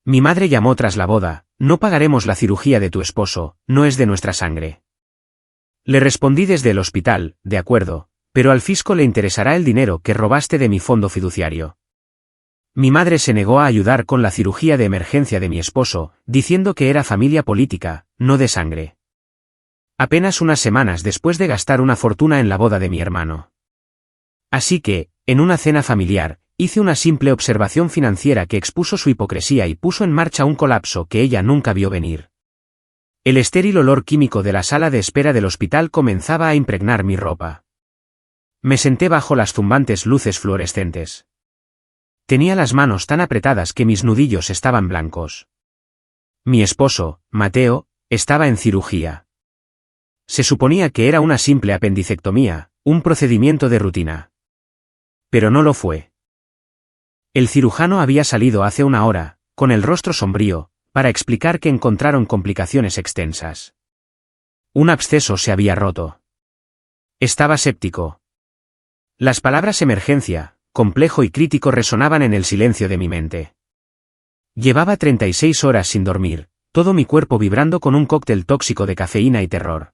Mi madre llamó tras la boda: no pagaremos la cirugía de tu esposo, no es de nuestra sangre. Le respondí desde el hospital: de acuerdo, pero al fisco le interesará el dinero que robaste de mi fondo fiduciario. Mi madre se negó a ayudar con la cirugía de emergencia de mi esposo, diciendo que era familia política, no de sangre. Apenas unas semanas después de gastar una fortuna en la boda de mi hermano. Así que, en una cena familiar, hice una simple observación financiera que expuso su hipocresía y puso en marcha un colapso que ella nunca vio venir. El estéril olor químico de la sala de espera del hospital comenzaba a impregnar mi ropa. Me senté bajo las zumbantes luces fluorescentes. Tenía las manos tan apretadas que mis nudillos estaban blancos. Mi esposo, Mateo, estaba en cirugía. Se suponía que era una simple apendicectomía, un procedimiento de rutina. Pero no lo fue. El cirujano había salido hace una hora, con el rostro sombrío, para explicar que encontraron complicaciones extensas. Un absceso se había roto. Estaba séptico. Las palabras emergencia, complejo y crítico resonaban en el silencio de mi mente. Llevaba 36 horas sin dormir, todo mi cuerpo vibrando con un cóctel tóxico de cafeína y terror.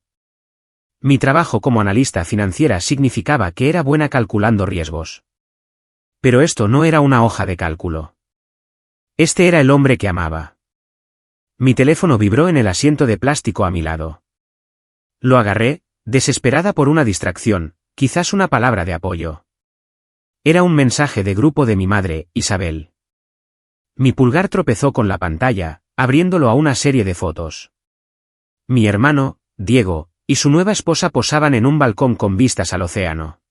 Mi trabajo como analista financiera significaba que era buena calculando riesgos. Pero esto no era una hoja de cálculo. Este era el hombre que amaba. Mi teléfono vibró en el asiento de plástico a mi lado. Lo agarré, desesperada por una distracción, quizás una palabra de apoyo. Era un mensaje de grupo de mi madre, Isabel. Mi pulgar tropezó con la pantalla, abriéndolo a una serie de fotos. Mi hermano, Diego, y su nueva esposa posaban en un balcón con vistas al océano.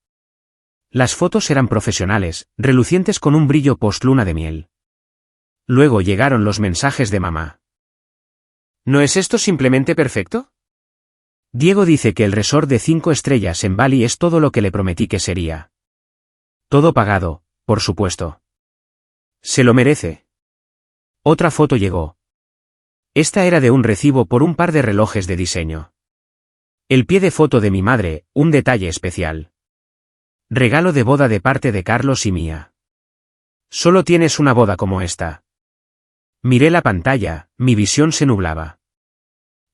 Las fotos eran profesionales, relucientes con un brillo post-luna de miel. Luego llegaron los mensajes de mamá. ¿No es esto simplemente perfecto? Diego dice que el resort de 5 estrellas en Bali es todo lo que le prometí que sería. Todo pagado, por supuesto. Se lo merece. Otra foto llegó. Esta era de un recibo por un par de relojes de diseño. El pie de foto de mi madre, un detalle especial. Regalo de boda de parte de Carlos y mía. Solo tienes una boda como esta. Miré la pantalla, mi visión se nublaba.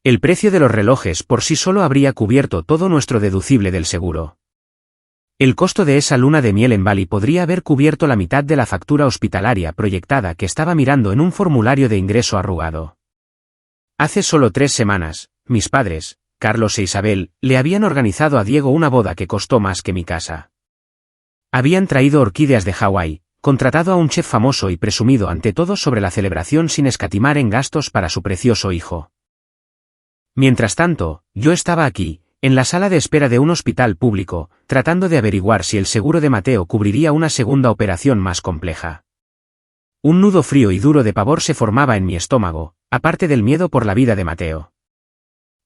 El precio de los relojes por sí solo habría cubierto todo nuestro deducible del seguro. El costo de esa luna de miel en Bali podría haber cubierto la mitad de la factura hospitalaria proyectada que estaba mirando en un formulario de ingreso arrugado. Hace solo 3 semanas, mis padres, Carlos e Isabel, le habían organizado a Diego una boda que costó más que mi casa. Habían traído orquídeas de Hawái, contratado a un chef famoso y presumido ante todos sobre la celebración sin escatimar en gastos para su precioso hijo. Mientras tanto, yo estaba aquí, en la sala de espera de un hospital público, tratando de averiguar si el seguro de Mateo cubriría una segunda operación más compleja. Un nudo frío y duro de pavor se formaba en mi estómago, aparte del miedo por la vida de Mateo.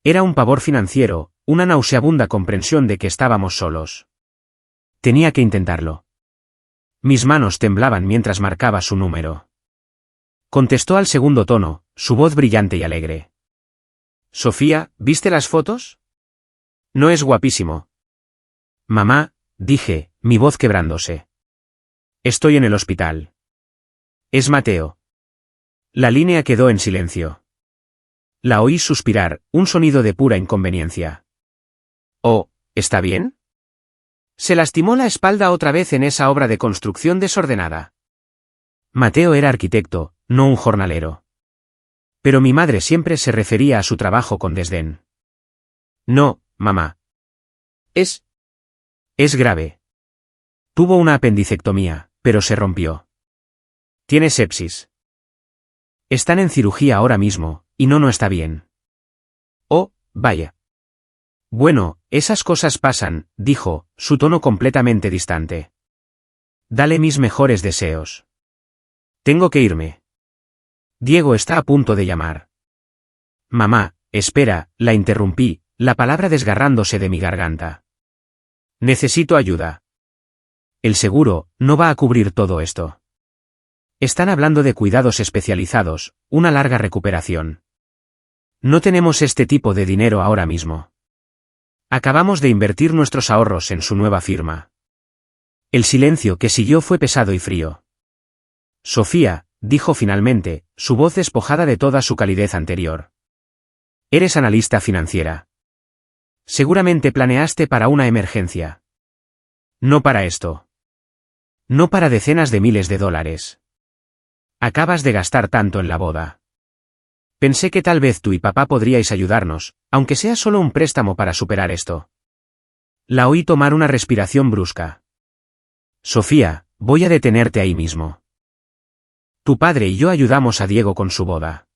Era un pavor financiero, una nauseabunda comprensión de que estábamos solos. Tenía que intentarlo. Mis manos temblaban mientras marcaba su número. Contestó al segundo tono, su voz brillante y alegre. Sofía, ¿viste las fotos? No es guapísimo. Mamá, dije, mi voz quebrándose. Estoy en el hospital. Es Mateo. La línea quedó en silencio. La oí suspirar, un sonido de pura inconveniencia. Oh, ¿está bien? Se lastimó la espalda otra vez en esa obra de construcción desordenada. Mateo era arquitecto, no un jornalero. Pero mi madre siempre se refería a su trabajo con desdén. No, mamá. Es grave. Tuvo una apendicectomía, pero se rompió. Tiene sepsis. Están en cirugía ahora mismo, y no está bien. Oh, vaya. Bueno, esas cosas pasan, dijo, su tono completamente distante. Dale mis mejores deseos. Tengo que irme. Diego está a punto de llamar. Mamá, espera, la interrumpí, la palabra desgarrándose de mi garganta. Necesito ayuda. El seguro no va a cubrir todo esto. Están hablando de cuidados especializados, una larga recuperación. No tenemos este tipo de dinero ahora mismo. Acabamos de invertir nuestros ahorros en su nueva firma. El silencio que siguió fue pesado y frío. Sofía, dijo finalmente, su voz despojada de toda su calidez anterior. Eres analista financiera. Seguramente planeaste para una emergencia. No para esto. No para decenas de miles de dólares. Acabas de gastar tanto en la boda. Pensé que tal vez tú y papá podríais ayudarnos, aunque sea solo un préstamo para superar esto. La oí tomar una respiración brusca. Sofía, voy a detenerte ahí mismo. Tu padre y yo ayudamos a Diego con su boda.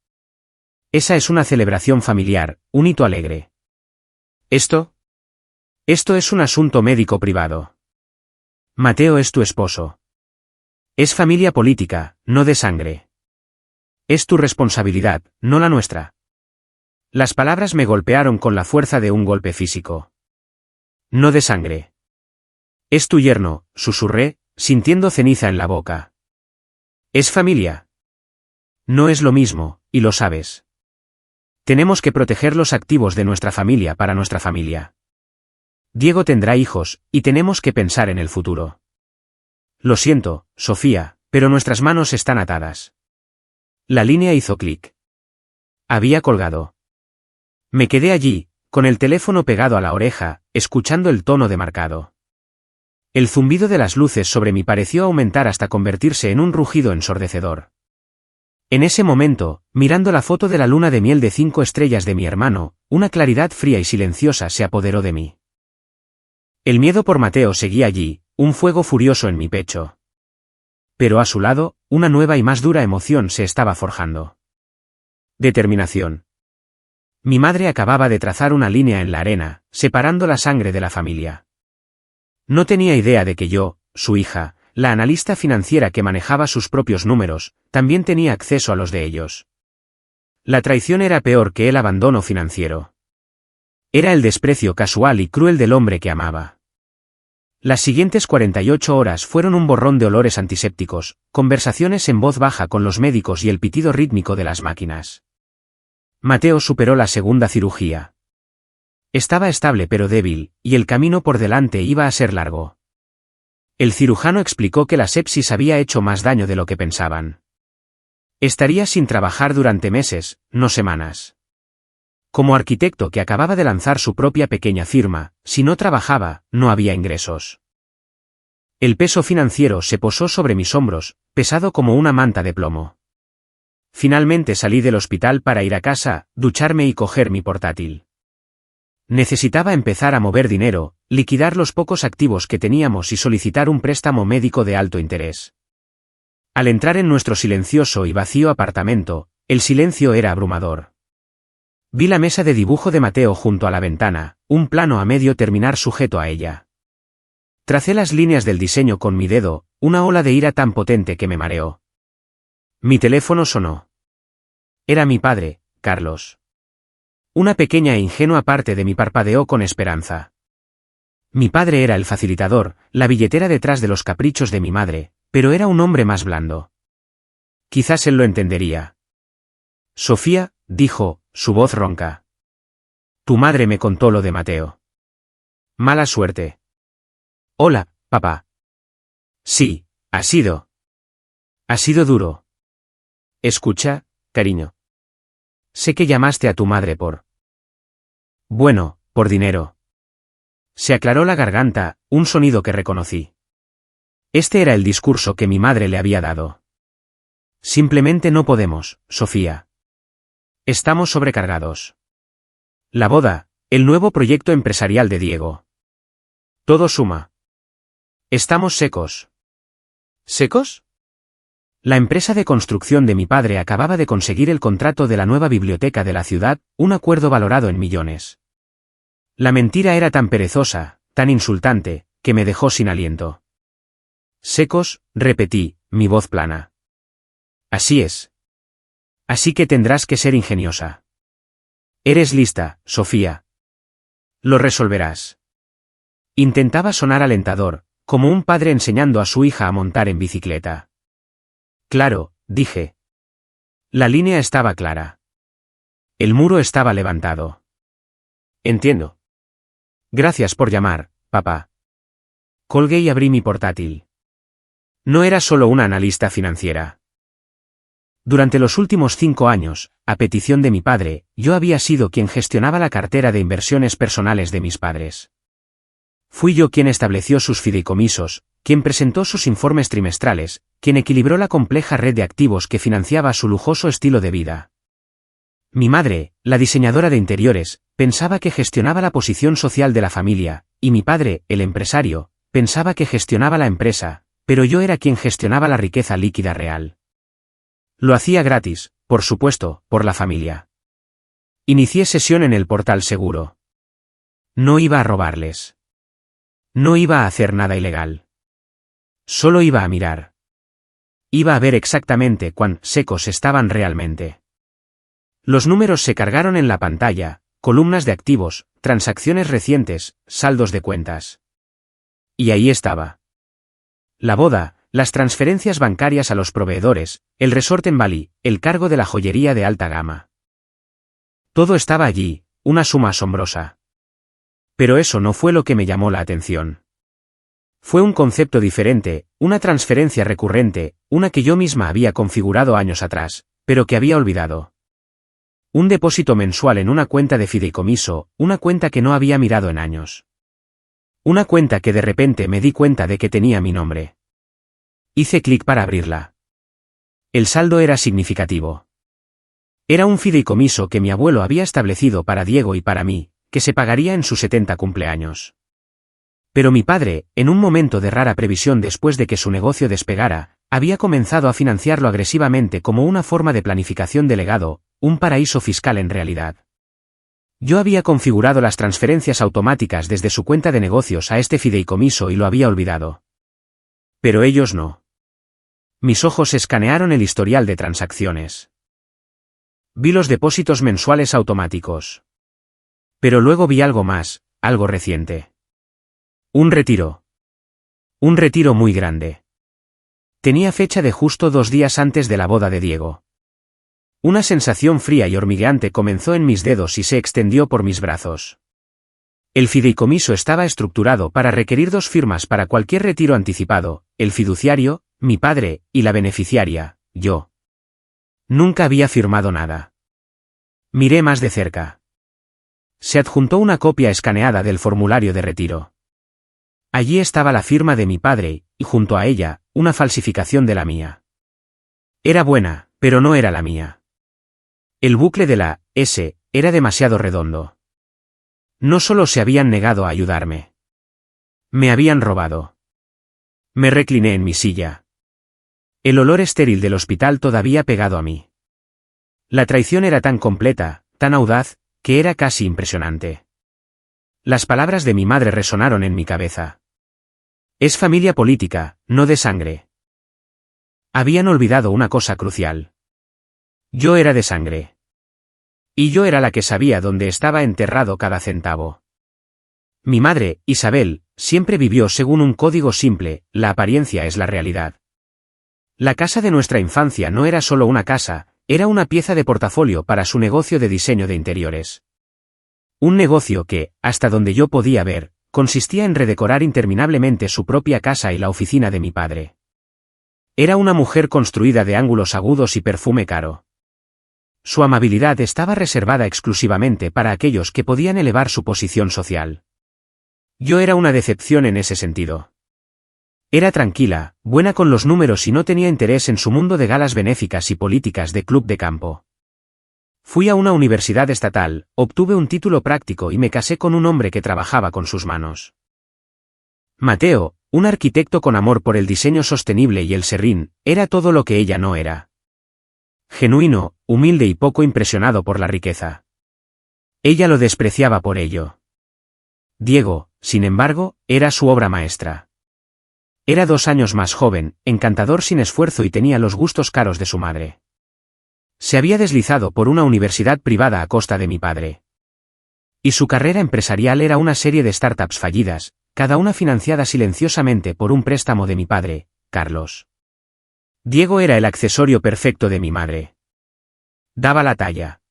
Esa es una celebración familiar, un hito alegre. ¿Esto? Esto es un asunto médico privado. Mateo es tu esposo. Es familia política, no de sangre. Es tu responsabilidad, no la nuestra. Las palabras me golpearon con la fuerza de un golpe físico. No de sangre. Es tu yerno, susurré, sintiendo ceniza en la boca. Es familia. No es lo mismo, y lo sabes. Tenemos que proteger los activos de nuestra familia para nuestra familia. Diego tendrá hijos, y tenemos que pensar en el futuro. Lo siento, Sofía, pero nuestras manos están atadas. La línea hizo clic. Había colgado. Me quedé allí, con el teléfono pegado a la oreja, escuchando el tono demarcado. El zumbido de las luces sobre mí pareció aumentar hasta convertirse en un rugido ensordecedor. En ese momento, mirando la foto de la luna de miel de 5 estrellas de mi hermano, una claridad fría y silenciosa se apoderó de mí. El miedo por Mateo seguía allí, un fuego furioso en mi pecho. Pero a su lado, una nueva y más dura emoción se estaba forjando. Determinación. Mi madre acababa de trazar una línea en la arena, separando la sangre de la familia. No tenía idea de que yo, su hija, la analista financiera que manejaba sus propios números, también tenía acceso a los de ellos. La traición era peor que el abandono financiero. Era el desprecio casual y cruel del hombre que amaba. Las siguientes 48 horas fueron un borrón de olores antisépticos, conversaciones en voz baja con los médicos y el pitido rítmico de las máquinas. Mateo superó la segunda cirugía. Estaba estable pero débil, y el camino por delante iba a ser largo. El cirujano explicó que la sepsis había hecho más daño de lo que pensaban. Estaría sin trabajar durante meses, no semanas. Como arquitecto que acababa de lanzar su propia pequeña firma, si no trabajaba, no había ingresos. El peso financiero se posó sobre mis hombros, pesado como una manta de plomo. Finalmente salí del hospital para ir a casa, ducharme y coger mi portátil. Necesitaba empezar a mover dinero, liquidar los pocos activos que teníamos y solicitar un préstamo médico de alto interés. Al entrar en nuestro silencioso y vacío apartamento, el silencio era abrumador. Vi la mesa de dibujo de Mateo junto a la ventana, un plano a medio terminar sujeto a ella. Tracé las líneas del diseño con mi dedo, una ola de ira tan potente que me mareó. Mi teléfono sonó. Era mi padre, Carlos. Una pequeña e ingenua parte de mí parpadeó con esperanza. Mi padre era el facilitador, la billetera detrás de los caprichos de mi madre, pero era un hombre más blando. Quizás él lo entendería. Sofía, dijo, su voz ronca. Tu madre me contó lo de Mateo. Mala suerte. Hola, papá. Sí, ha sido. Ha sido duro. Escucha, cariño. Sé que llamaste a tu madre por... Bueno, por dinero. Se aclaró la garganta, un sonido que reconocí. Este era el discurso que mi madre le había dado. Simplemente no podemos, Sofía. Estamos sobrecargados. La boda, el nuevo proyecto empresarial de Diego. Todo suma. Estamos secos. ¿Secos? La empresa de construcción de mi padre acababa de conseguir el contrato de la nueva biblioteca de la ciudad, un acuerdo valorado en millones. La mentira era tan perezosa, tan insultante, que me dejó sin aliento. Secos, repetí, mi voz plana. Así es. Así que tendrás que ser ingeniosa. Eres lista, Sofía. Lo resolverás. Intentaba sonar alentador, como un padre enseñando a su hija a montar en bicicleta. Claro, dije. La línea estaba clara. El muro estaba levantado. Entiendo. Gracias por llamar, papá. Colgué y abrí mi portátil. No era solo una analista financiera. Durante los últimos 5 años, a petición de mi padre, yo había sido quien gestionaba la cartera de inversiones personales de mis padres. Fui yo quien estableció sus fideicomisos, quien presentó sus informes trimestrales, quien equilibró la compleja red de activos que financiaba su lujoso estilo de vida. Mi madre, la diseñadora de interiores, pensaba que gestionaba la posición social de la familia, y mi padre, el empresario, pensaba que gestionaba la empresa, pero yo era quien gestionaba la riqueza líquida real. Lo hacía gratis, por supuesto, por la familia. Inicié sesión en el portal seguro. No iba a robarles. No iba a hacer nada ilegal. Solo iba a mirar. Iba a ver exactamente cuán secos estaban realmente. Los números se cargaron en la pantalla, columnas de activos, transacciones recientes, saldos de cuentas. Y ahí estaba. La boda, las transferencias bancarias a los proveedores, el resort en Bali, el cargo de la joyería de alta gama. Todo estaba allí, una suma asombrosa. Pero eso no fue lo que me llamó la atención. Fue un concepto diferente, una transferencia recurrente, una que yo misma había configurado años atrás, pero que había olvidado. Un depósito mensual en una cuenta de fideicomiso, una cuenta que no había mirado en años. Una cuenta que de repente me di cuenta de que tenía mi nombre. Hice clic para abrirla. El saldo era significativo. Era un fideicomiso que mi abuelo había establecido para Diego y para mí, que se pagaría en sus 70 cumpleaños. Pero mi padre, en un momento de rara previsión después de que su negocio despegara, había comenzado a financiarlo agresivamente como una forma de planificación de legado, un paraíso fiscal en realidad. Yo había configurado las transferencias automáticas desde su cuenta de negocios a este fideicomiso y lo había olvidado. Pero ellos no. Mis ojos escanearon el historial de transacciones. Vi los depósitos mensuales automáticos. Pero luego vi algo más, algo reciente. Un retiro. Un retiro muy grande. Tenía fecha de justo 2 días antes de la boda de Diego. Una sensación fría y hormigueante comenzó en mis dedos y se extendió por mis brazos. El fideicomiso estaba estructurado para requerir 2 firmas para cualquier retiro anticipado, el fiduciario, mi padre, y la beneficiaria, yo. Nunca había firmado nada. Miré más de cerca. Se adjuntó una copia escaneada del formulario de retiro. Allí estaba la firma de mi padre, y junto a ella, una falsificación de la mía. Era buena, pero no era la mía. El bucle de la S era demasiado redondo. No solo se habían negado a ayudarme. Me habían robado. Me recliné en mi silla. El olor estéril del hospital todavía pegado a mí. La traición era tan completa, tan audaz, que era casi impresionante. Las palabras de mi madre resonaron en mi cabeza. Es familia política, no de sangre. Habían olvidado una cosa crucial. Yo era de sangre. Y yo era la que sabía dónde estaba enterrado cada centavo. Mi madre, Isabel, siempre vivió según un código simple: la apariencia es la realidad. La casa de nuestra infancia no era solo una casa, era una pieza de portafolio para su negocio de diseño de interiores. Un negocio que, hasta donde yo podía ver, consistía en redecorar interminablemente su propia casa y la oficina de mi padre. Era una mujer construida de ángulos agudos y perfume caro. Su amabilidad estaba reservada exclusivamente para aquellos que podían elevar su posición social. Yo era una decepción en ese sentido. Era tranquila, buena con los números y no tenía interés en su mundo de galas benéficas y políticas de club de campo. Fui a una universidad estatal, obtuve un título práctico y me casé con un hombre que trabajaba con sus manos. Mateo, un arquitecto con amor por el diseño sostenible y el serrín, era todo lo que ella no era. Genuino, humilde y poco impresionado por la riqueza. Ella lo despreciaba por ello. Diego, sin embargo, era su obra maestra. Era 2 años más joven, encantador sin esfuerzo y tenía los gustos caros de su madre. Se había deslizado por una universidad privada a costa de mi padre. Y su carrera empresarial era una serie de startups fallidas, cada una financiada silenciosamente por un préstamo de mi padre, Carlos. Diego era el accesorio perfecto de mi madre. Daba la talla.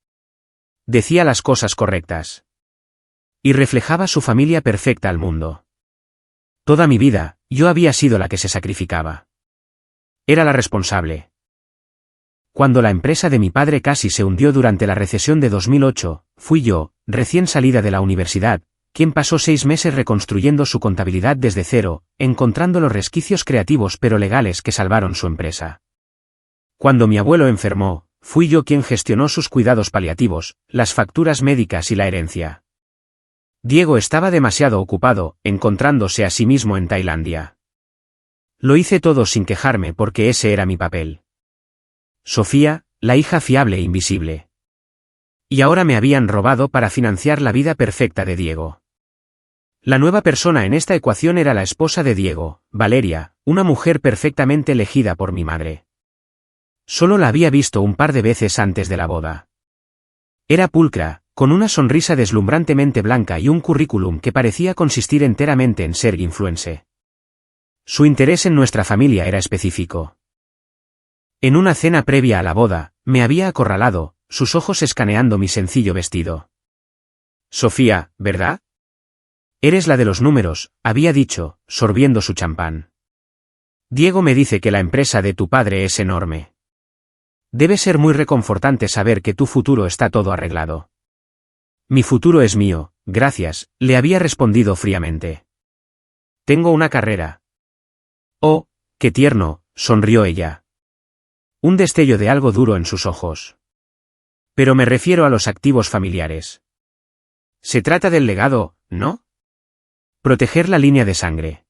Decía las cosas correctas. Y reflejaba su familia perfecta al mundo. Toda mi vida, yo había sido la que se sacrificaba. Era la responsable. Cuando la empresa de mi padre casi se hundió durante la recesión de 2008, fui yo, recién salida de la universidad, quien pasó 6 meses reconstruyendo su contabilidad desde cero, encontrando los resquicios creativos pero legales que salvaron su empresa. Cuando mi abuelo enfermó, fui yo quien gestionó sus cuidados paliativos, las facturas médicas y la herencia. Diego estaba demasiado ocupado, encontrándose a sí mismo en Tailandia. Lo hice todo sin quejarme porque ese era mi papel. Sofía, la hija fiable e invisible. Y ahora me habían robado para financiar la vida perfecta de Diego. La nueva persona en esta ecuación era la esposa de Diego, Valeria, una mujer perfectamente elegida por mi madre. Solo la había visto un par de veces antes de la boda. Era pulcra, con una sonrisa deslumbrantemente blanca y un currículum que parecía consistir enteramente en ser influencer. Su interés en nuestra familia era específico. En una cena previa a la boda, me había acorralado, sus ojos escaneando mi sencillo vestido. Sofía, ¿verdad? Eres la de los números, había dicho, sorbiendo su champán. Diego me dice que la empresa de tu padre es enorme. Debe ser muy reconfortante saber que tu futuro está todo arreglado. Mi futuro es mío, gracias, le había respondido fríamente. Tengo una carrera. Oh, qué tierno, sonrió ella. Un destello de algo duro en sus ojos. Pero me refiero a los activos familiares. Se trata del legado, ¿no? Proteger la línea de sangre.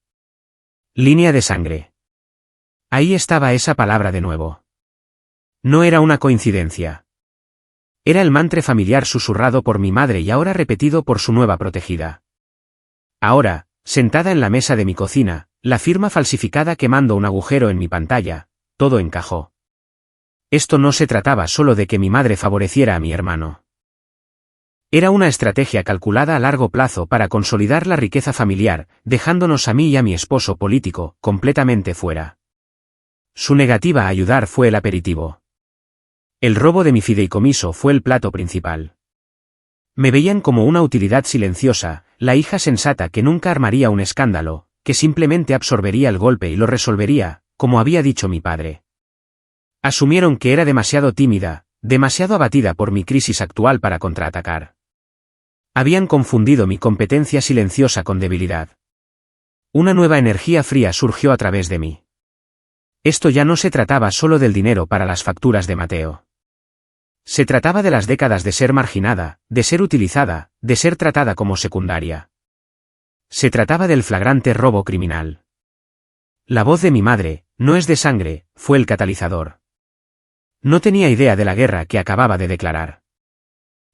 Línea de sangre. Ahí estaba esa palabra de nuevo. No era una coincidencia. Era el mantra familiar susurrado por mi madre y ahora repetido por su nueva protegida. Ahora, sentada en la mesa de mi cocina, la firma falsificada quemando un agujero en mi pantalla, todo encajó. Esto no se trataba solo de que mi madre favoreciera a mi hermano. Era una estrategia calculada a largo plazo para consolidar la riqueza familiar, dejándonos a mí y a mi esposo político, completamente fuera. Su negativa a ayudar fue el aperitivo. El robo de mi fideicomiso fue el plato principal. Me veían como una utilidad silenciosa, la hija sensata que nunca armaría un escándalo, que simplemente absorbería el golpe y lo resolvería, como había dicho mi padre. Asumieron que era demasiado tímida, demasiado abatida por mi crisis actual para contraatacar. Habían confundido mi competencia silenciosa con debilidad. Una nueva energía fría surgió a través de mí. Esto ya no se trataba solo del dinero para las facturas de Mateo. Se trataba de las décadas de ser marginada, de ser utilizada, de ser tratada como secundaria. Se trataba del flagrante robo criminal. La voz de mi madre, no es de sangre, fue el catalizador. No tenía idea de la guerra que acababa de declarar.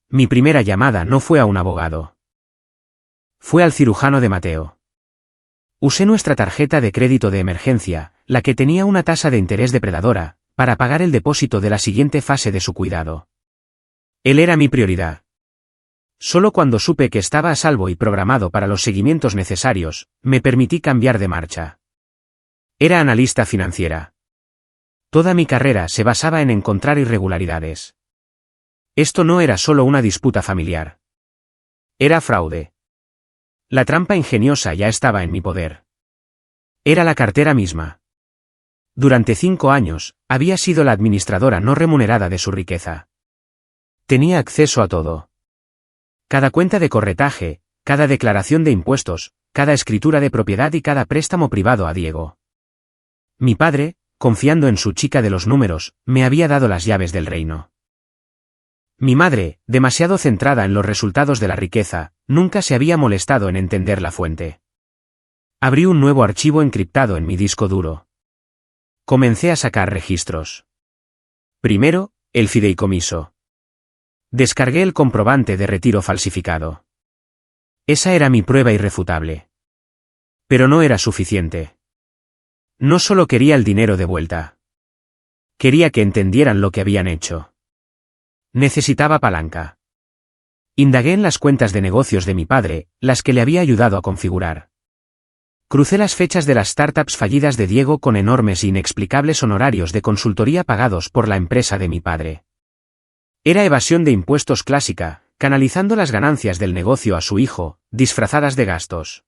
Mi primera llamada no fue a un abogado. Fue al cirujano de Mateo. Usé nuestra tarjeta de crédito de emergencia, la que tenía una tasa de interés depredadora, para pagar el depósito de la siguiente fase de su cuidado. Él era mi prioridad. Solo cuando supe que estaba a salvo y programado para los seguimientos necesarios, me permití cambiar de marcha. Era analista financiera. Toda mi carrera se basaba en encontrar irregularidades. Esto no era solo una disputa familiar. Era fraude. La trampa ingeniosa ya estaba en mi poder. Era la cartera misma. Durante 5 años, había sido la administradora no remunerada de su riqueza. Tenía acceso a todo. Cada cuenta de corretaje, cada declaración de impuestos, cada escritura de propiedad y cada préstamo privado a Diego. Mi padre, confiando en su chica de los números, me había dado las llaves del reino. Mi madre, demasiado centrada en los resultados de la riqueza, nunca se había molestado en entender la fuente. Abrí un nuevo archivo encriptado en mi disco duro. Comencé a sacar registros. Primero, el fideicomiso. Descargué el comprobante de retiro falsificado. Esa era mi prueba irrefutable. Pero no era suficiente. No solo quería el dinero de vuelta. Quería que entendieran lo que habían hecho. Necesitaba palanca. Indagué en las cuentas de negocios de mi padre, las que le había ayudado a configurar. Crucé las fechas de las startups fallidas de Diego con enormes e inexplicables honorarios de consultoría pagados por la empresa de mi padre. Era evasión de impuestos clásica, canalizando las ganancias del negocio a su hijo, disfrazadas de gastos.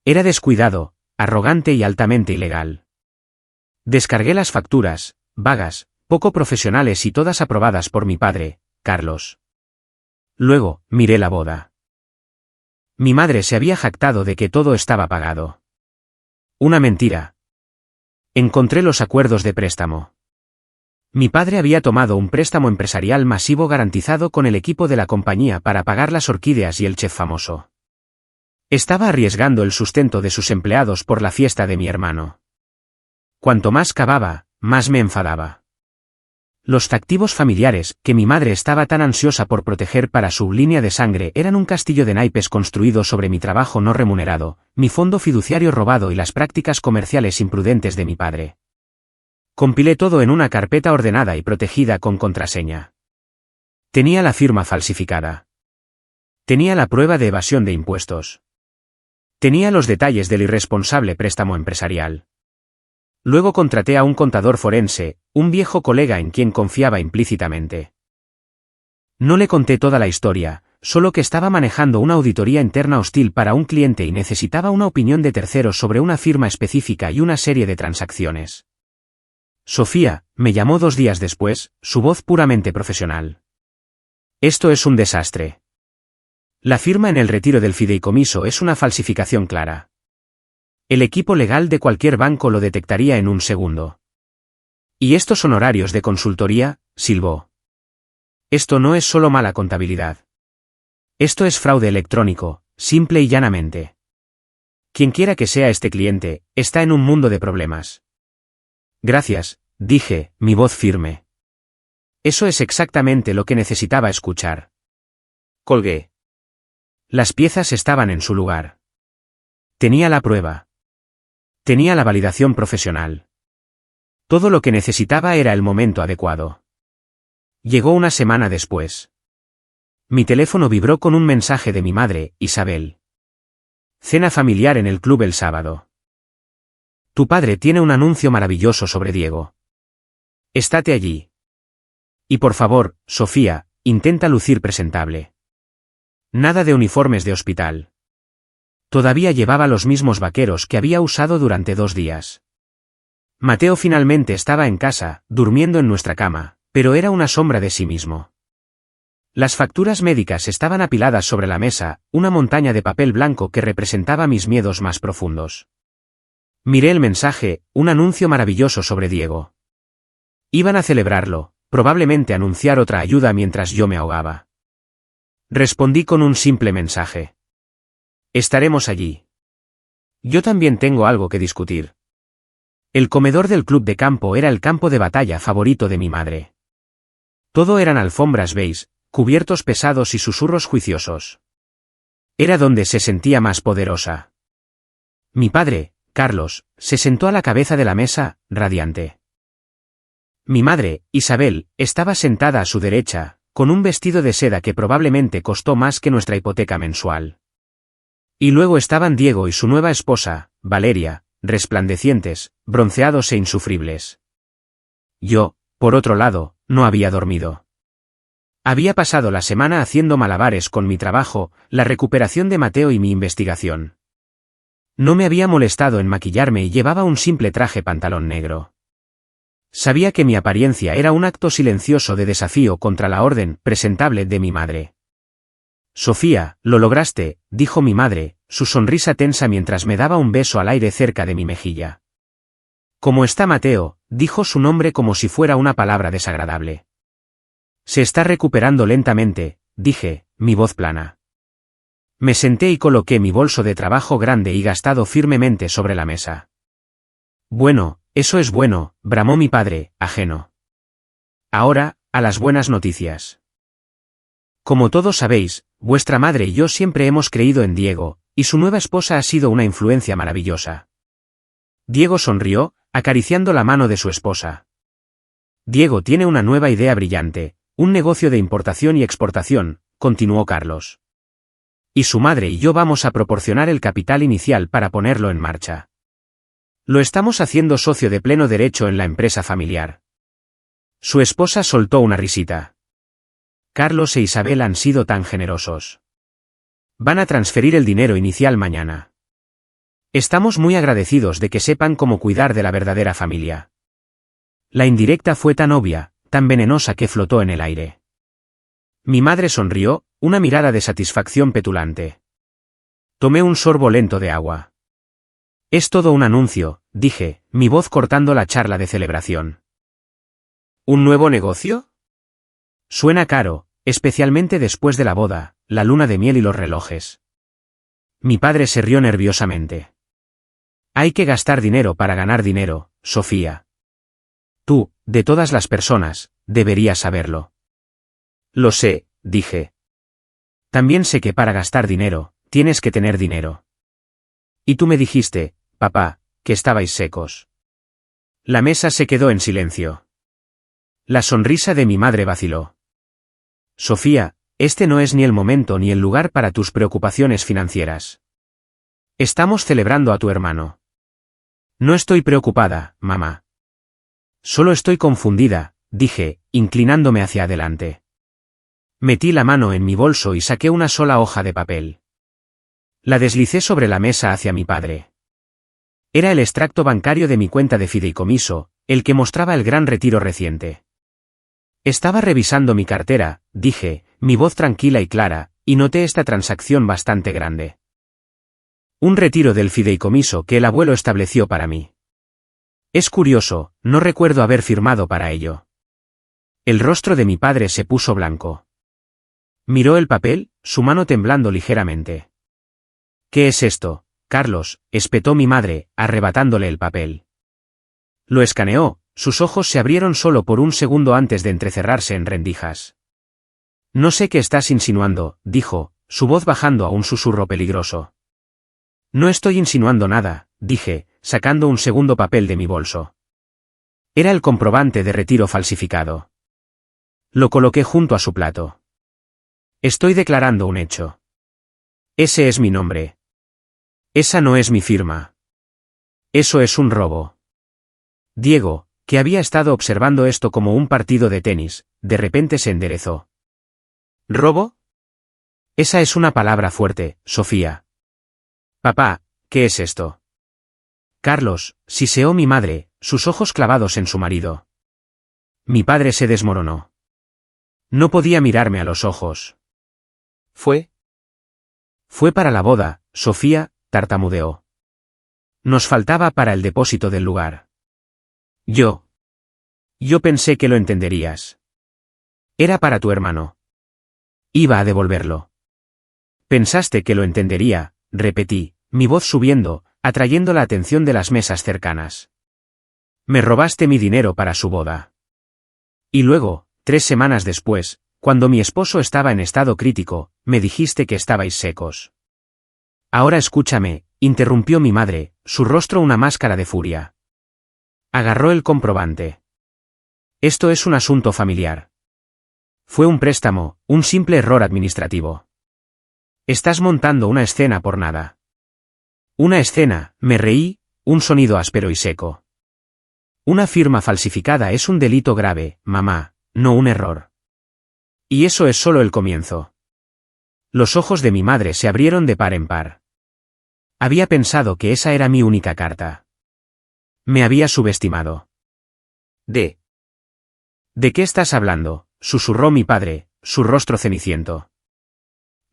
Era descuidado, arrogante y altamente ilegal. Descargué las facturas, vagas, poco profesionales y todas aprobadas por mi padre, Carlos. Luego, miré la boda. Mi madre se había jactado de que todo estaba pagado. Una mentira. Encontré los acuerdos de préstamo. Mi padre había tomado un préstamo empresarial masivo garantizado con el equipo de la compañía para pagar las orquídeas y el chef famoso. Estaba arriesgando el sustento de sus empleados por la fiesta de mi hermano. Cuanto más cavaba, más me enfadaba. Los activos familiares, que mi madre estaba tan ansiosa por proteger para su línea de sangre, eran un castillo de naipes construido sobre mi trabajo no remunerado, mi fondo fiduciario robado y las prácticas comerciales imprudentes de mi padre. Compilé todo en una carpeta ordenada y protegida con contraseña. Tenía la firma falsificada. Tenía la prueba de evasión de impuestos. Tenía los detalles del irresponsable préstamo empresarial. Luego contraté a un contador forense, un viejo colega en quien confiaba implícitamente. No le conté toda la historia, solo que estaba manejando una auditoría interna hostil para un cliente y necesitaba una opinión de terceros sobre una firma específica y una serie de transacciones. Sofía, me llamó 2 días después, su voz puramente profesional. Esto es un desastre. La firma en el retiro del fideicomiso es una falsificación clara. El equipo legal de cualquier banco lo detectaría en un segundo. ¿Y estos honorarios de consultoría?, silbó. Esto no es solo mala contabilidad. Esto es fraude electrónico, simple y llanamente. Quienquiera que sea este cliente, está en un mundo de problemas. Gracias, dije, mi voz firme. Eso es exactamente lo que necesitaba escuchar. Colgué. Las piezas estaban en su lugar. Tenía la prueba. Tenía la validación profesional. Todo lo que necesitaba era el momento adecuado. Llegó una semana después. Mi teléfono vibró con un mensaje de mi madre, Isabel. Cena familiar en el club el sábado. Tu padre tiene un anuncio maravilloso sobre Diego. Estate allí. Y por favor, Sofía, intenta lucir presentable. Nada de uniformes de hospital. Todavía llevaba los mismos vaqueros que había usado durante 2 días. Mateo finalmente estaba en casa, durmiendo en nuestra cama, pero era una sombra de sí mismo. Las facturas médicas estaban apiladas sobre la mesa, una montaña de papel blanco que representaba mis miedos más profundos. Miré el mensaje, un anuncio maravilloso sobre Diego. Iban a celebrarlo, probablemente anunciar otra ayuda mientras yo me ahogaba. Respondí con un simple mensaje. Estaremos allí. Yo también tengo algo que discutir. El comedor del club de campo era el campo de batalla favorito de mi madre. Todo eran alfombras beige, cubiertos pesados y susurros juiciosos. Era donde se sentía más poderosa. Mi padre, Carlos, se sentó a la cabeza de la mesa, radiante. Mi madre, Isabel, estaba sentada a su derecha, con un vestido de seda que probablemente costó más que nuestra hipoteca mensual. Y luego estaban Diego y su nueva esposa, Valeria, resplandecientes, bronceados e insufribles. Yo, por otro lado, no había dormido. Había pasado la semana haciendo malabares con mi trabajo, la recuperación de Mateo y mi investigación. No me había molestado en maquillarme y llevaba un simple traje pantalón negro. Sabía que mi apariencia era un acto silencioso de desafío contra la orden presentable de mi madre. Sofía, lo lograste, dijo mi madre, su sonrisa tensa mientras me daba un beso al aire cerca de mi mejilla. ¿Cómo está Mateo?, dijo su nombre como si fuera una palabra desagradable. Se está recuperando lentamente, dije, mi voz plana. Me senté y coloqué mi bolso de trabajo grande y gastado firmemente sobre la mesa. Bueno, eso es bueno, bramó mi padre, ajeno. Ahora, a las buenas noticias. Como todos sabéis, vuestra madre y yo siempre hemos creído en Diego, y su nueva esposa ha sido una influencia maravillosa. Diego sonrió, acariciando la mano de su esposa. Diego tiene una nueva idea brillante, un negocio de importación y exportación, continuó Carlos. Y su madre y yo vamos a proporcionar el capital inicial para ponerlo en marcha. Lo estamos haciendo socio de pleno derecho en la empresa familiar. Su esposa soltó una risita. Carlos e Isabel han sido tan generosos. Van a transferir el dinero inicial mañana. Estamos muy agradecidos de que sepan cómo cuidar de la verdadera familia. La indirecta fue tan obvia, tan venenosa que flotó en el aire. Mi madre sonrió, una mirada de satisfacción petulante. Tomé un sorbo lento de agua. Es todo un anuncio, dije, mi voz cortando la charla de celebración. ¿Un nuevo negocio? Suena caro, especialmente después de la boda, la luna de miel y los relojes. Mi padre se rió nerviosamente. Hay que gastar dinero para ganar dinero, Sofía. Tú, de todas las personas, deberías saberlo. Lo sé, dije. También sé que para gastar dinero, tienes que tener dinero. Y tú me dijiste, papá, que estabais secos. La mesa se quedó en silencio. La sonrisa de mi madre vaciló. Sofía, este no es ni el momento ni el lugar para tus preocupaciones financieras. Estamos celebrando a tu hermano. No estoy preocupada, mamá. Solo estoy confundida, dije, inclinándome hacia adelante. Metí la mano en mi bolso y saqué una sola hoja de papel. La deslicé sobre la mesa hacia mi padre. Era el extracto bancario de mi cuenta de fideicomiso, el que mostraba el gran retiro reciente. Estaba revisando mi cartera, dije, mi voz tranquila y clara, y noté esta transacción bastante grande. Un retiro del fideicomiso que el abuelo estableció para mí. Es curioso, no recuerdo haber firmado para ello. El rostro de mi padre se puso blanco. Miró el papel, su mano temblando ligeramente. ¿Qué es esto, Carlos?, espetó mi madre, arrebatándole el papel. Lo escaneó, sus ojos se abrieron solo por un segundo antes de entrecerrarse en rendijas. No sé qué estás insinuando, dijo, su voz bajando a un susurro peligroso. No estoy insinuando nada, dije, sacando un segundo papel de mi bolso. Era el comprobante de retiro falsificado. Lo coloqué junto a su plato. Estoy declarando un hecho. Ese es mi nombre. Esa no es mi firma. Eso es un robo. Diego, que había estado observando esto como un partido de tenis, de repente se enderezó. ¿Robo? Esa es una palabra fuerte, Sofía. Papá, ¿qué es esto? Carlos, siseó mi madre, sus ojos clavados en su marido. Mi padre se desmoronó. No podía mirarme a los ojos. ¿Fue? Fue para la boda, Sofía, tartamudeó. Nos faltaba para el depósito del lugar. Yo pensé que lo entenderías. Era para tu hermano. Iba a devolverlo. Pensaste que lo entendería, repetí, mi voz subiendo, atrayendo la atención de las mesas cercanas. Me robaste mi dinero para su boda. Y luego, 3 semanas después, cuando mi esposo estaba en estado crítico, me dijiste que estabais secos. Ahora escúchame, interrumpió mi madre, su rostro una máscara de furia. Agarró el comprobante. Esto es un asunto familiar. Fue un préstamo, un simple error administrativo. Estás montando una escena por nada. Una escena, me reí, un sonido áspero y seco. Una firma falsificada es un delito grave, mamá, no un error. Y eso es solo el comienzo. Los ojos de mi madre se abrieron de par en par. Había pensado que esa era mi única carta. Me había subestimado. ¿De qué estás hablando?, susurró mi padre, su rostro ceniciento.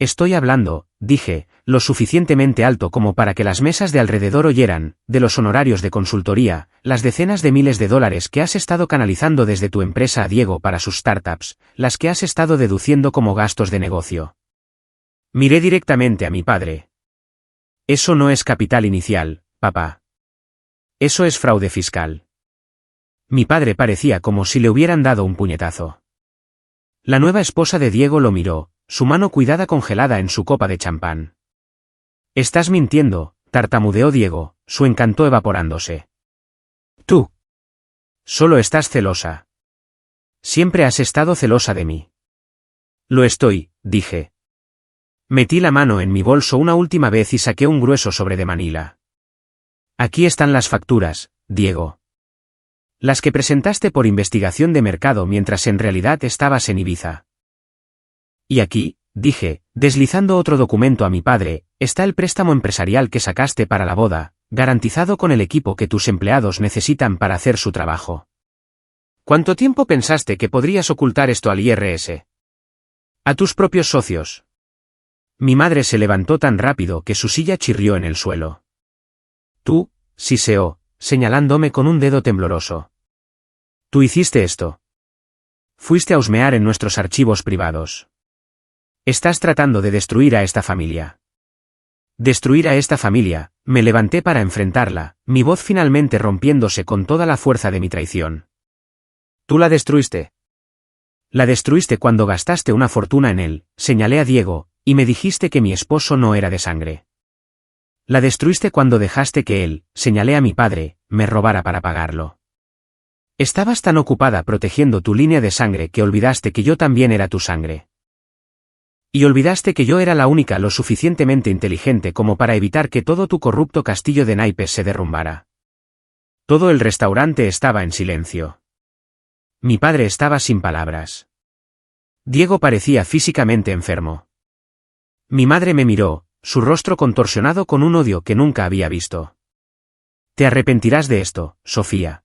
Estoy hablando, dije, lo suficientemente alto como para que las mesas de alrededor oyeran, de los honorarios de consultoría, las decenas de miles de dólares que has estado canalizando desde tu empresa a Diego para sus startups, las que has estado deduciendo como gastos de negocio. Miré directamente a mi padre. Eso no es capital inicial, papá. Eso es fraude fiscal. Mi padre parecía como si le hubieran dado un puñetazo. La nueva esposa de Diego lo miró, su mano cuidada congelada en su copa de champán. Estás mintiendo, tartamudeó Diego, su encanto evaporándose. Tú. Solo estás celosa. Siempre has estado celosa de mí. Lo estoy, dije. Metí la mano en mi bolso una última vez y saqué un grueso sobre de Manila. Aquí están las facturas, Diego. Las que presentaste por investigación de mercado mientras en realidad estabas en Ibiza. Y aquí, dije, deslizando otro documento a mi padre, está el préstamo empresarial que sacaste para la boda, garantizado con el equipo que tus empleados necesitan para hacer su trabajo. ¿Cuánto tiempo pensaste que podrías ocultar esto al IRS? A tus propios socios. Mi madre se levantó tan rápido que su silla chirrió en el suelo. Tú, siseó, señalándome con un dedo tembloroso. Tú hiciste esto. Fuiste a husmear en nuestros archivos privados. Estás tratando de destruir a esta familia. Destruir a esta familia, me levanté para enfrentarla, mi voz finalmente rompiéndose con toda la fuerza de mi traición. Tú la destruiste. La destruiste cuando gastaste una fortuna en él, señalé a Diego, y me dijiste que mi esposo no era de sangre. La destruiste cuando dejaste que él, señalé a mi padre, me robara para pagarlo. Estabas tan ocupada protegiendo tu línea de sangre que olvidaste que yo también era tu sangre. Y olvidaste que yo era la única lo suficientemente inteligente como para evitar que todo tu corrupto castillo de naipes se derrumbara. Todo el restaurante estaba en silencio. Mi padre estaba sin palabras. Diego parecía físicamente enfermo. Mi madre me miró, su rostro contorsionado con un odio que nunca había visto. Te arrepentirás de esto, Sofía.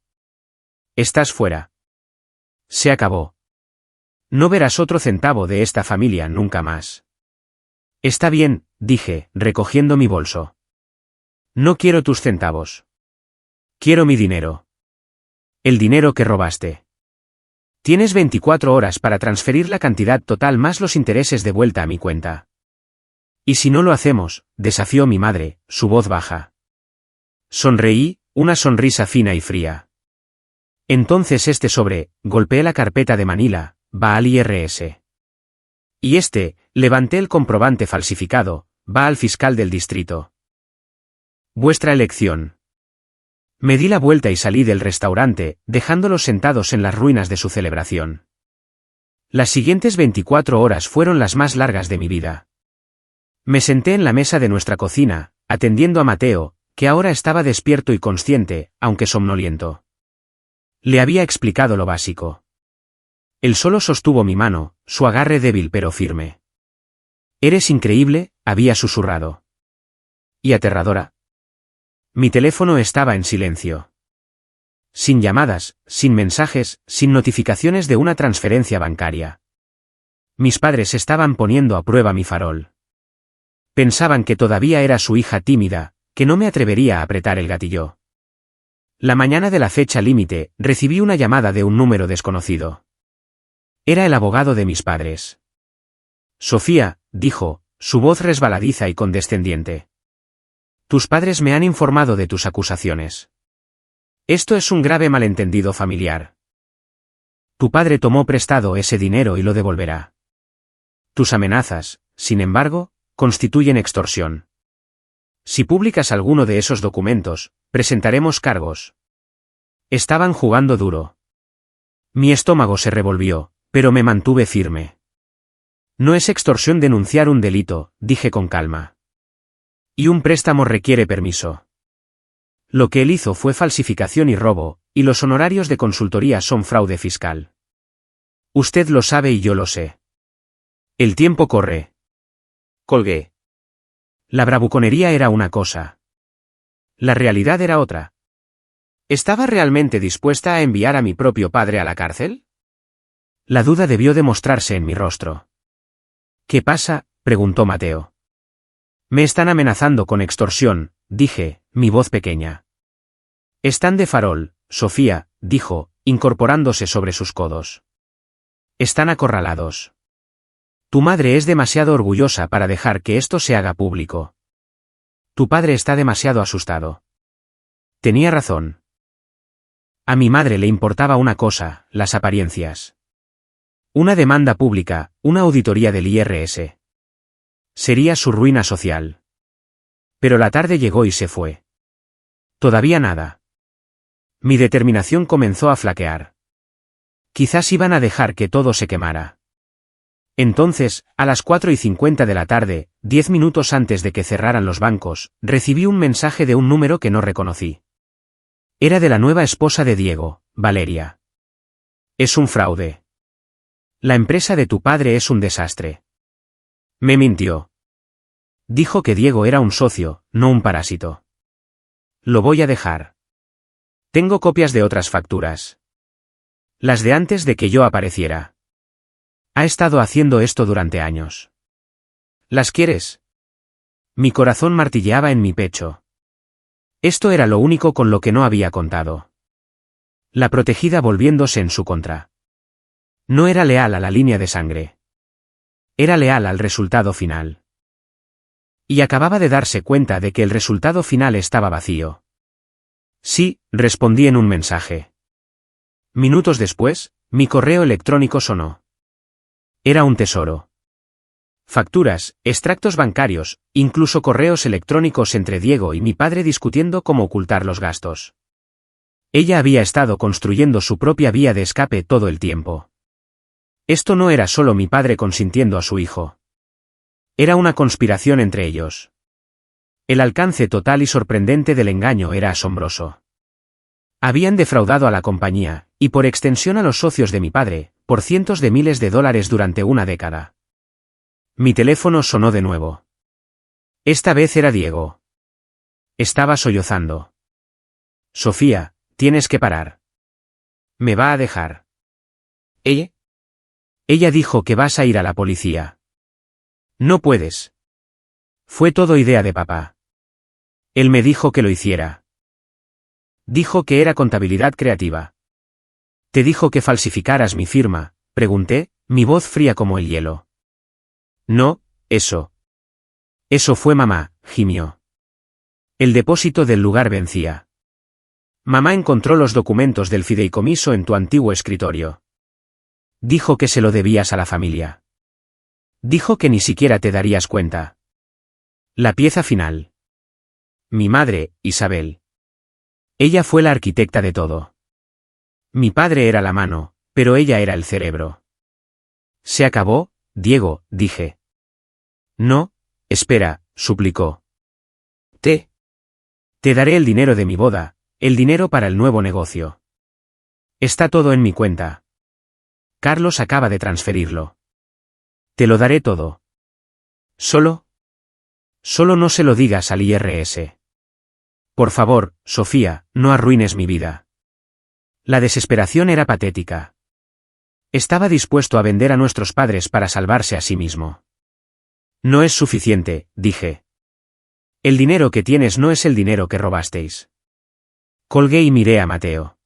Estás fuera. Se acabó. No verás otro centavo de esta familia nunca más. Está bien, dije, recogiendo mi bolso. No quiero tus centavos. Quiero mi dinero. El dinero que robaste. Tienes 24 horas para transferir la cantidad total más los intereses de vuelta a mi cuenta. Y si no lo hacemos, desafió mi madre, su voz baja. Sonreí, una sonrisa fina y fría. Entonces golpeé la carpeta de Manila, va al IRS. Y levanté el comprobante falsificado, va al fiscal del distrito. Vuestra elección. Me di la vuelta y salí del restaurante, dejándolos sentados en las ruinas de su celebración. Las siguientes 24 horas fueron las más largas de mi vida. Me senté en la mesa de nuestra cocina, atendiendo a Mateo, que ahora estaba despierto y consciente, aunque somnoliento. Le había explicado lo básico. Él solo sostuvo mi mano, su agarre débil pero firme. Eres increíble, había susurrado. Y aterradora. Mi teléfono estaba en silencio. Sin llamadas, sin mensajes, sin notificaciones de una transferencia bancaria. Mis padres estaban poniendo a prueba mi farol. Pensaban que todavía era su hija tímida, que no me atrevería a apretar el gatillo. La mañana de la fecha límite, recibí una llamada de un número desconocido. Era el abogado de mis padres. Sofía, dijo, su voz resbaladiza y condescendiente. Tus padres me han informado de tus acusaciones. Esto es un grave malentendido familiar. Tu padre tomó prestado ese dinero y lo devolverá. Tus amenazas, sin embargo, constituyen extorsión. Si publicas alguno de esos documentos, presentaremos cargos. Estaban jugando duro. Mi estómago se revolvió, pero me mantuve firme. No es extorsión denunciar un delito, dije con calma. Y un préstamo requiere permiso. Lo que él hizo fue falsificación y robo, y los honorarios de consultoría son fraude fiscal. Usted lo sabe y yo lo sé. El tiempo corre. Colgué. La bravuconería era una cosa. La realidad era otra. ¿Estaba realmente dispuesta a enviar a mi propio padre a la cárcel? La duda debió demostrarse en mi rostro. ¿Qué pasa?, preguntó Mateo. Me están amenazando con extorsión, dije, mi voz pequeña. Están de farol, Sofía, dijo, incorporándose sobre sus codos. Están acorralados. Tu madre es demasiado orgullosa para dejar que esto se haga público. Tu padre está demasiado asustado. Tenía razón. A mi madre le importaba una cosa, las apariencias. Una demanda pública, una auditoría del IRS. Sería su ruina social. Pero la tarde llegó y se fue. Todavía nada. Mi determinación comenzó a flaquear. Quizás iban a dejar que todo se quemara. Entonces, a las 4:50 de la tarde, 10 minutos antes de que cerraran los bancos, recibí un mensaje de un número que no reconocí. Era de la nueva esposa de Diego, Valeria. Es un fraude. La empresa de tu padre es un desastre. Me mintió. Dijo que Diego era un socio, no un parásito. Lo voy a dejar. Tengo copias de otras facturas. Las de antes de que yo apareciera. Ha estado haciendo esto durante años. ¿Las quieres? Mi corazón martilleaba en mi pecho. Esto era lo único con lo que no había contado. La protegida volviéndose en su contra. No era leal a la línea de sangre. Era leal al resultado final. Y acababa de darse cuenta de que el resultado final estaba vacío. Sí, respondí en un mensaje. Minutos después, mi correo electrónico sonó. Era un tesoro. Facturas, extractos bancarios, incluso correos electrónicos entre Diego y mi padre discutiendo cómo ocultar los gastos. Ella había estado construyendo su propia vía de escape todo el tiempo. Esto no era solo mi padre consintiendo a su hijo. Era una conspiración entre ellos. El alcance total y sorprendente del engaño era asombroso. Habían defraudado a la compañía, y por extensión a los socios de mi padre, por cientos de miles de dólares durante una década. Mi teléfono sonó de nuevo. Esta vez era Diego. Estaba sollozando. Sofía, tienes que parar. ¿Me va a dejar? ¿Ella? Ella dijo que vas a ir a la policía. No puedes. Fue todo idea de papá. Él me dijo que lo hiciera. Dijo que era contabilidad creativa. ¿Te dijo que falsificaras mi firma? Pregunté, mi voz fría como el hielo. No, eso. Eso fue mamá, gimió. El depósito del lugar vencía. Mamá encontró los documentos del fideicomiso en tu antiguo escritorio. Dijo que se lo debías a la familia. Dijo que ni siquiera te darías cuenta. La pieza final. Mi madre, Isabel. Ella fue la arquitecta de todo. Mi padre era la mano, pero ella era el cerebro. ¿Se acabó, Diego?, dije. No, espera, suplicó. Te daré el dinero de mi boda, el dinero para el nuevo negocio. Está todo en mi cuenta. Carlos acaba de transferirlo. Te lo daré todo. Solo no se lo digas al IRS. Por favor, Sofía, no arruines mi vida. La desesperación era patética. Estaba dispuesto a vender a nuestros padres para salvarse a sí mismo. No es suficiente, dije. El dinero que tienes no es el dinero que robasteis. Colgué y miré a Mateo.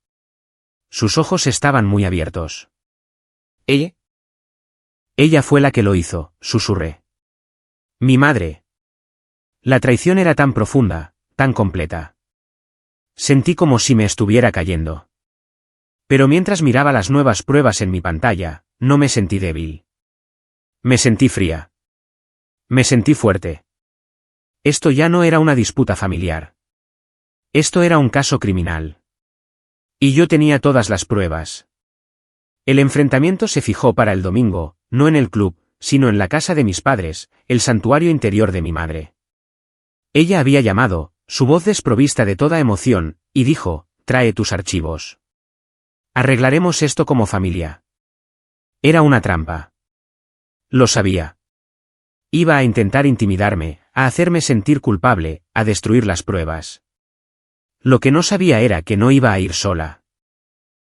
Sus ojos estaban muy abiertos. ¿Ella? Ella fue la que lo hizo, susurré. Mi madre. La traición era tan profunda, tan completa. Sentí como si me estuviera cayendo. Pero mientras miraba las nuevas pruebas en mi pantalla, no me sentí débil. Me sentí fría. Me sentí fuerte. Esto ya no era una disputa familiar. Esto era un caso criminal. Y yo tenía todas las pruebas. El enfrentamiento se fijó para el domingo, no en el club, sino en la casa de mis padres, el santuario interior de mi madre. Ella había llamado, su voz desprovista de toda emoción, y dijo, trae tus archivos. Arreglaremos esto como familia. Era una trampa. Lo sabía. Iba a intentar intimidarme, a hacerme sentir culpable, a destruir las pruebas. Lo que no sabía era que no iba a ir sola.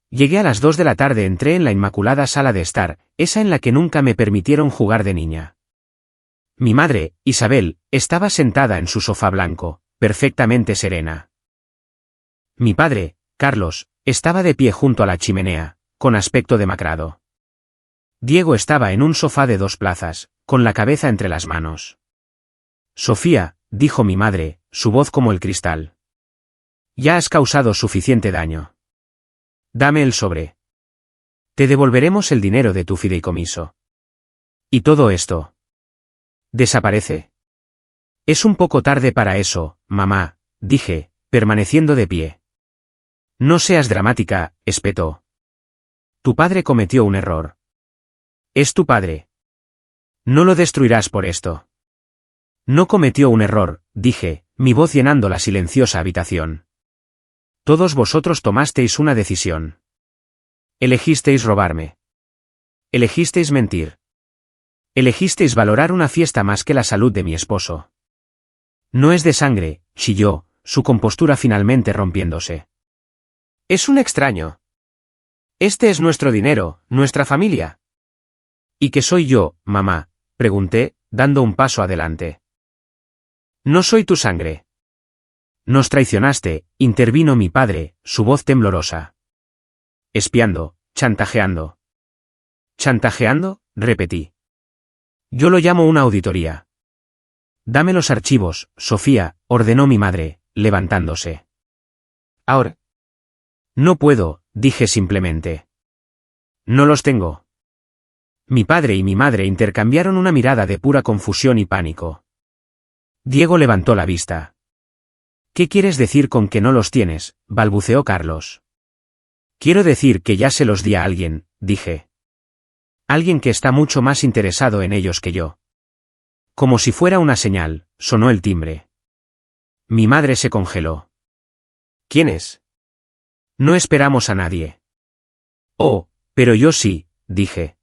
Llegué a las 2 de la tarde, entré en la inmaculada sala de estar, esa en la que nunca me permitieron jugar de niña. Mi madre, Isabel, estaba sentada en su sofá blanco, perfectamente serena. Mi padre, Carlos, estaba de pie junto a la chimenea, con aspecto demacrado. Diego estaba en un sofá de 2 plazas, con la cabeza entre las manos. Sofía, dijo mi madre, su voz como el cristal. Ya has causado suficiente daño. Dame el sobre. Te devolveremos el dinero de tu fideicomiso. Y todo esto desaparece. Es un poco tarde para eso, mamá, dije, permaneciendo de pie. No seas dramática, espetó. Tu padre cometió un error. Es tu padre. No lo destruirás por esto. No cometió un error, dije, mi voz llenando la silenciosa habitación. Todos vosotros tomasteis una decisión. Elegisteis robarme. Elegisteis mentir. Elegisteis valorar una fiesta más que la salud de mi esposo. No es de sangre, chilló, su compostura finalmente rompiéndose. Es un extraño. Este es nuestro dinero, nuestra familia. ¿Y qué soy yo, mamá?, pregunté, dando un paso adelante. No soy tu sangre. Nos traicionaste, intervino mi padre, su voz temblorosa. Espiando, chantajeando. ¿Chantajeando?, repetí. Yo lo llamo una auditoría. Dame los archivos, Sofía, ordenó mi madre, levantándose. Ahora. No puedo, dije simplemente. No los tengo. Mi padre y mi madre intercambiaron una mirada de pura confusión y pánico. Diego levantó la vista. ¿Qué quieres decir con que no los tienes?, balbuceó Carlos. Quiero decir que ya se los di a alguien, dije. Alguien que está mucho más interesado en ellos que yo. Como si fuera una señal, sonó el timbre. Mi madre se congeló. ¿Quién es? No esperamos a nadie. Oh, pero yo sí, dije.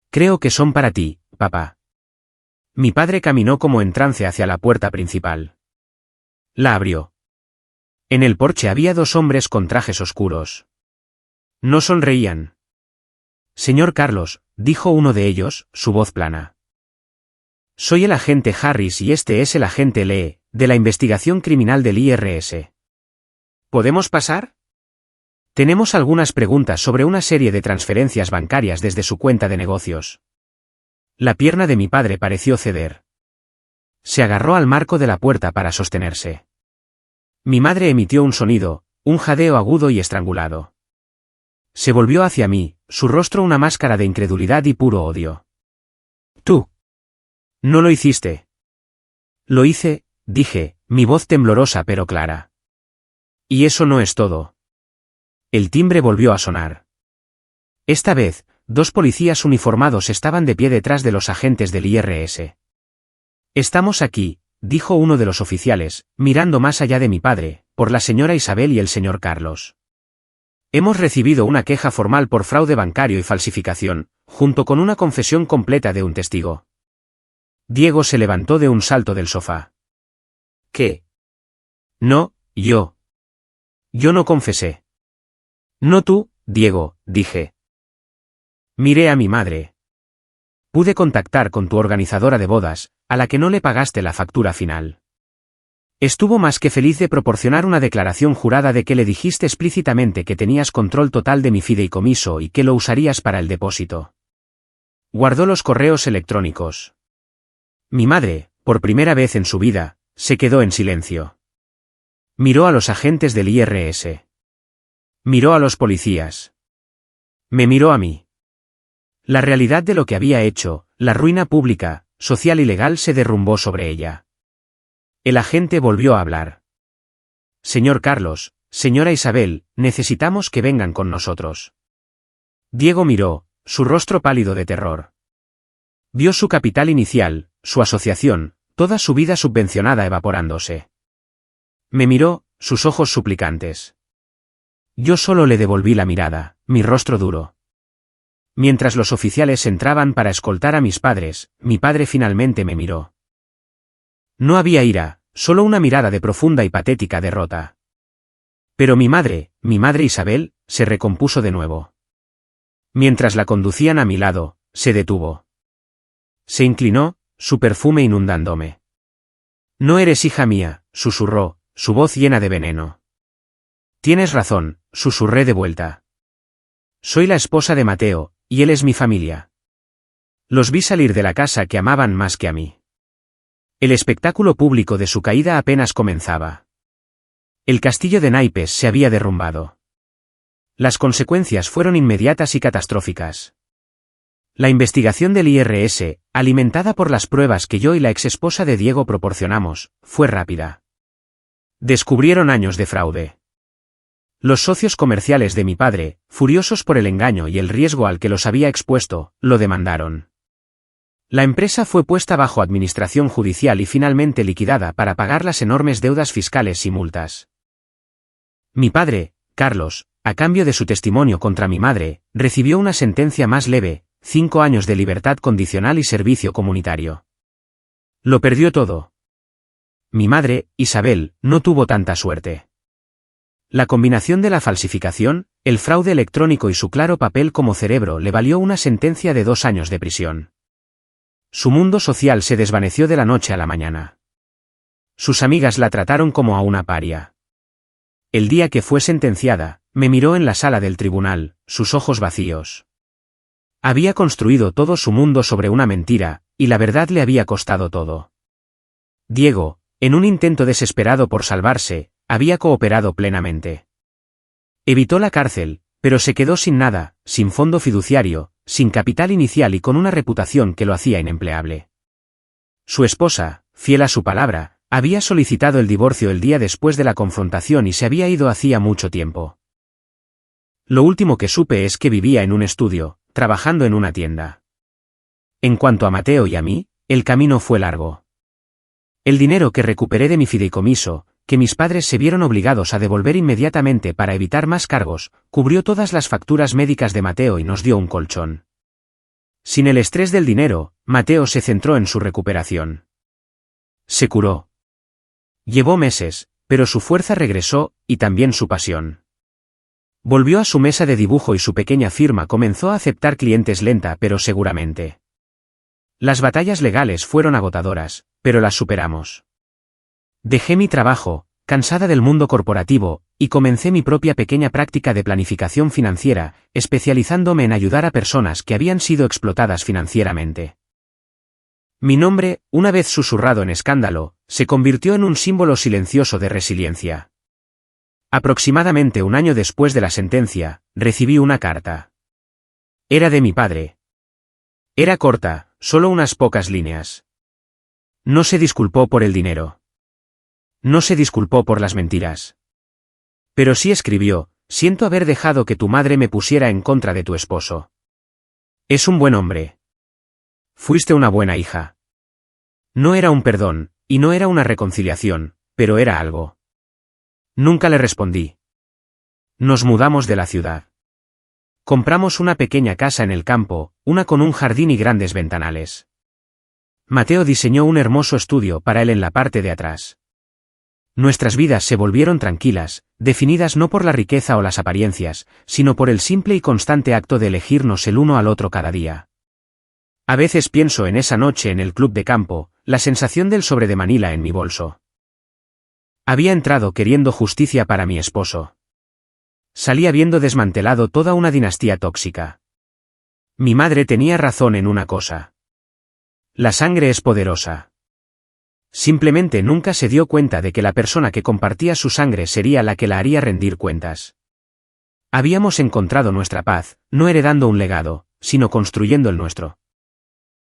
Creo que son para ti, papá. Mi padre caminó como en trance hacia la puerta principal. La abrió. En el porche había dos hombres con trajes oscuros. No sonreían. Señor Carlos, dijo uno de ellos, su voz plana. Soy el agente Harris y este es el agente Lee, de la investigación criminal del IRS. ¿Podemos pasar? Tenemos algunas preguntas sobre una serie de transferencias bancarias desde su cuenta de negocios. La pierna de mi padre pareció ceder. Se agarró al marco de la puerta para sostenerse. Mi madre emitió un sonido, un jadeo agudo y estrangulado. Se volvió hacia mí, su rostro una máscara de incredulidad y puro odio. Tú. No lo hiciste. Lo hice, dije, mi voz temblorosa pero clara. Y eso no es todo. El timbre volvió a sonar. Esta vez, dos policías uniformados estaban de pie detrás de los agentes del IRS. Estamos aquí, dijo uno de los oficiales, mirando más allá de mi padre, por la señora Isabel y el señor Carlos. Hemos recibido una queja formal por fraude bancario y falsificación, junto con una confesión completa de un testigo. Diego se levantó de un salto del sofá. ¿Qué? No, yo. Yo no confesé. No tú, Diego, dije. Miré a mi madre. Pude contactar con tu organizadora de bodas, a la que no le pagaste la factura final. Estuvo más que feliz de proporcionar una declaración jurada de que le dijiste explícitamente que tenías control total de mi fideicomiso y que lo usarías para el depósito. Guardó los correos electrónicos. Mi madre, por primera vez en su vida, se quedó en silencio. Miró a los agentes del IRS. Miró a los policías. Me miró a mí. La realidad de lo que había hecho, la ruina pública, social y legal se derrumbó sobre ella. El agente volvió a hablar. Señor Carlos, señora Isabel, necesitamos que vengan con nosotros. Diego miró, su rostro pálido de terror. Vio su capital inicial, su asociación, toda su vida subvencionada evaporándose. Me miró, sus ojos suplicantes. Yo solo le devolví la mirada, mi rostro duro. Mientras los oficiales entraban para escoltar a mis padres, mi padre finalmente me miró. No había ira, solo una mirada de profunda y patética derrota. Pero mi madre Isabel, se recompuso de nuevo. Mientras la conducían a mi lado, se detuvo. Se inclinó, su perfume inundándome. No eres hija mía, susurró, su voz llena de veneno. Tienes razón, susurré de vuelta. Soy la esposa de Mateo, y él es mi familia. Los vi salir de la casa que amaban más que a mí. El espectáculo público de su caída apenas comenzaba. El castillo de naipes se había derrumbado. Las consecuencias fueron inmediatas y catastróficas. La investigación del IRS, alimentada por las pruebas que yo y la exesposa de Diego proporcionamos, fue rápida. Descubrieron años de fraude. Los socios comerciales de mi padre, furiosos por el engaño y el riesgo al que los había expuesto, lo demandaron. La empresa fue puesta bajo administración judicial y finalmente liquidada para pagar las enormes deudas fiscales y multas. Mi padre, Carlos, a cambio de su testimonio contra mi madre, recibió una sentencia más leve, 5 años de libertad condicional y servicio comunitario. Lo perdió todo. Mi madre, Isabel, no tuvo tanta suerte. La combinación de la falsificación, el fraude electrónico y su claro papel como cerebro le valió una sentencia de 2 años de prisión. Su mundo social se desvaneció de la noche a la mañana. Sus amigas la trataron como a una paria. El día que fue sentenciada, me miró en la sala del tribunal, sus ojos vacíos. Había construido todo su mundo sobre una mentira, y la verdad le había costado todo. Diego, en un intento desesperado por salvarse, había cooperado plenamente. Evitó la cárcel, pero se quedó sin nada, sin fondo fiduciario, sin capital inicial y con una reputación que lo hacía inempleable. Su esposa, fiel a su palabra, había solicitado el divorcio el día después de la confrontación y se había ido hacía mucho tiempo. Lo último que supe es que vivía en un estudio, trabajando en una tienda. En cuanto a Mateo y a mí, el camino fue largo. El dinero que recuperé de mi fideicomiso, que mis padres se vieron obligados a devolver inmediatamente para evitar más cargos, cubrió todas las facturas médicas de Mateo y nos dio un colchón. Sin el estrés del dinero, Mateo se centró en su recuperación. Se curó. Llevó meses, pero su fuerza regresó, y también su pasión. Volvió a su mesa de dibujo y su pequeña firma comenzó a aceptar clientes lenta pero seguramente. Las batallas legales fueron agotadoras, pero las superamos. Dejé mi trabajo, cansada del mundo corporativo, y comencé mi propia pequeña práctica de planificación financiera, especializándome en ayudar a personas que habían sido explotadas financieramente. Mi nombre, una vez susurrado en escándalo, se convirtió en un símbolo silencioso de resiliencia. Aproximadamente un año después de la sentencia, recibí una carta. Era de mi padre. Era corta, solo unas pocas líneas. No se disculpó por el dinero. No se disculpó por las mentiras. Pero sí escribió: siento haber dejado que tu madre me pusiera en contra de tu esposo. Es un buen hombre. Fuiste una buena hija. No era un perdón, y no era una reconciliación, pero era algo. Nunca le respondí. Nos mudamos de la ciudad. Compramos una pequeña casa en el campo, una con un jardín y grandes ventanales. Mateo diseñó un hermoso estudio para él en la parte de atrás. Nuestras vidas se volvieron tranquilas, definidas no por la riqueza o las apariencias, sino por el simple y constante acto de elegirnos el uno al otro cada día. A veces pienso en esa noche en el club de campo, la sensación del sobre de Manila en mi bolso. Había entrado queriendo justicia para mi esposo. Salí habiendo desmantelado toda una dinastía tóxica. Mi madre tenía razón en una cosa. La sangre es poderosa. Simplemente nunca se dio cuenta de que la persona que compartía su sangre sería la que la haría rendir cuentas. Habíamos encontrado nuestra paz, no heredando un legado, sino construyendo el nuestro.